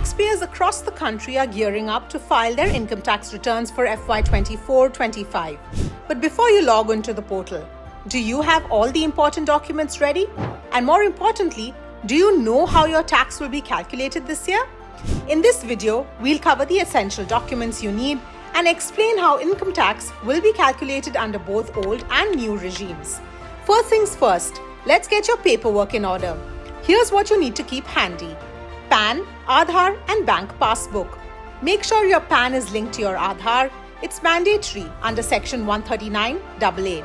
taxpayers across the country are gearing up to file their income tax returns for FY 24-25. But before you log into the portal, do you have all the important documents ready? And more importantly, do you know how your tax will be calculated this year? In this video, we'll cover the essential documents you need and explain how income tax will be calculated under both old and new regimes. First things first, let's get your paperwork in order. Here's what you need to keep handy: PAN, Aadhaar and bank passbook. Make sure your PAN is linked to your Aadhaar. It's mandatory under Section 139AA.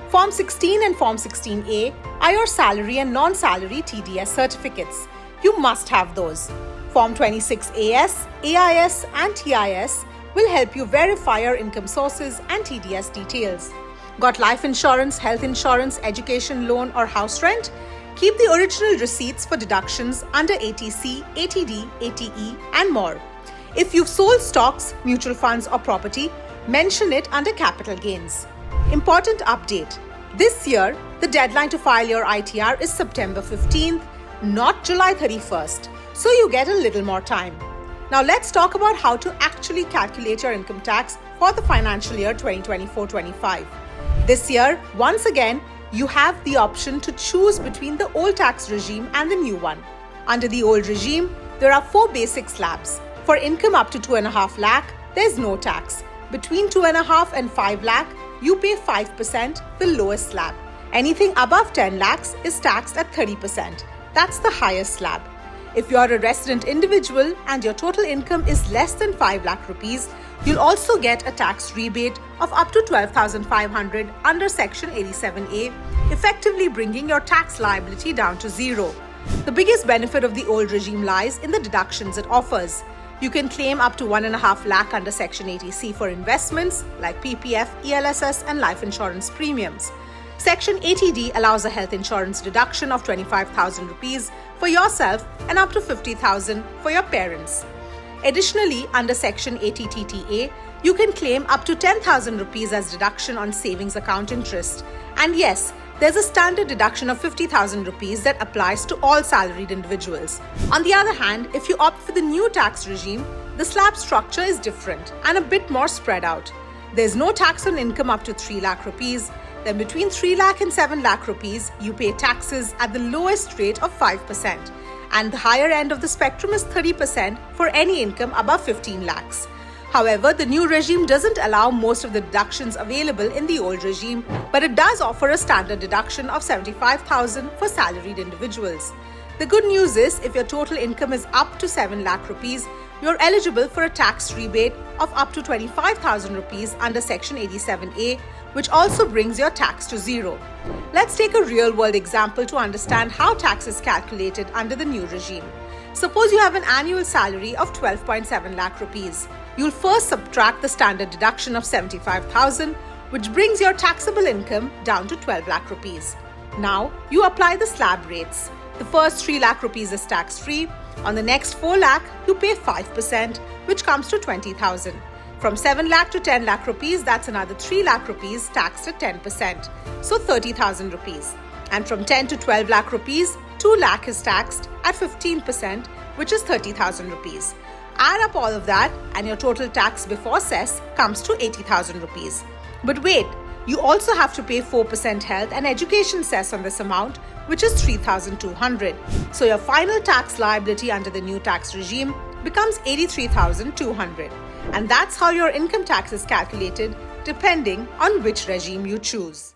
Form 16 and Form 16A are your salary and non-salary TDS certificates. You must have those. Form 26AS, AIS and TIS will help you verify your income sources and TDS details. Got life insurance, health insurance, education loan or house rent? Keep the original receipts for deductions under ATC, ATD, ATE and more. If you've sold stocks, mutual funds or property, mention it under capital gains. Important update. This year, the deadline to file your ITR is September 15th, not July 31st. So you get a little more time. Now let's talk about how to actually calculate your income tax for the financial year 2024-25. This year, once again, you have the option to choose between the old tax regime and the new one. Under the old regime, there are 4 basic slabs. For income up to 2.5 lakh, there's no tax. Between 2.5 and 5 lakh, you pay 5%, the lowest slab. Anything above 10 lakhs is taxed at 30%. That's the highest slab. If you're a resident individual and your total income is less than 5 lakh rupees, you'll also get a tax rebate of up to 12,500 under Section 87A, effectively bringing your tax liability down to zero. The biggest benefit of the old regime lies in the deductions it offers. You can claim up to 1.5 lakh under Section 80C for investments like PPF, ELSS and life insurance premiums. Section 80D allows a health insurance deduction of 25,000 rupees for yourself and up to 50,000 for your parents. Additionally, under Section 80TTA, you can claim up to 10,000 rupees as deduction on savings account interest. And yes, there's a standard deduction of 50,000 rupees that applies to all salaried individuals. On the other hand, if you opt for the new tax regime, the slab structure is different and a bit more spread out. There's no tax on income up to 3 lakh rupees. Then between 3 lakh and 7 lakh rupees, you pay taxes at the lowest rate of 5%. And the higher end of the spectrum is 30% for any income above 15 lakhs. However, the new regime doesn't allow most of the deductions available in the old regime, but it does offer a standard deduction of 75,000 for salaried individuals. The good news is, if your total income is up to 7 lakh rupees, you're eligible for a tax rebate of up to 25,000 rupees under Section 87A, which also brings your tax to zero. Let's take a real-world example to understand how tax is calculated under the new regime. Suppose you have an annual salary of 12.7 lakh rupees. You'll first subtract the standard deduction of 75,000, which brings your taxable income down to 12 lakh rupees. Now, you apply the slab rates. The first 3 lakh rupees is tax-free. On the next 4 lakh, you pay 5%, which comes to 20,000. From 7 lakh to 10 lakh rupees, that's another 3 lakh rupees taxed at 10%, so 30,000 rupees. And from 10 to 12 lakh rupees, 2 lakh is taxed at 15%, which is 30,000 rupees. Add up all of that and your total tax before cess comes to 80,000 rupees. But wait, you also have to pay 4% health and education cess on this amount, which is 3,200. So your final tax liability under the new tax regime becomes 83,200. And that's how your income tax is calculated depending on which regime you choose.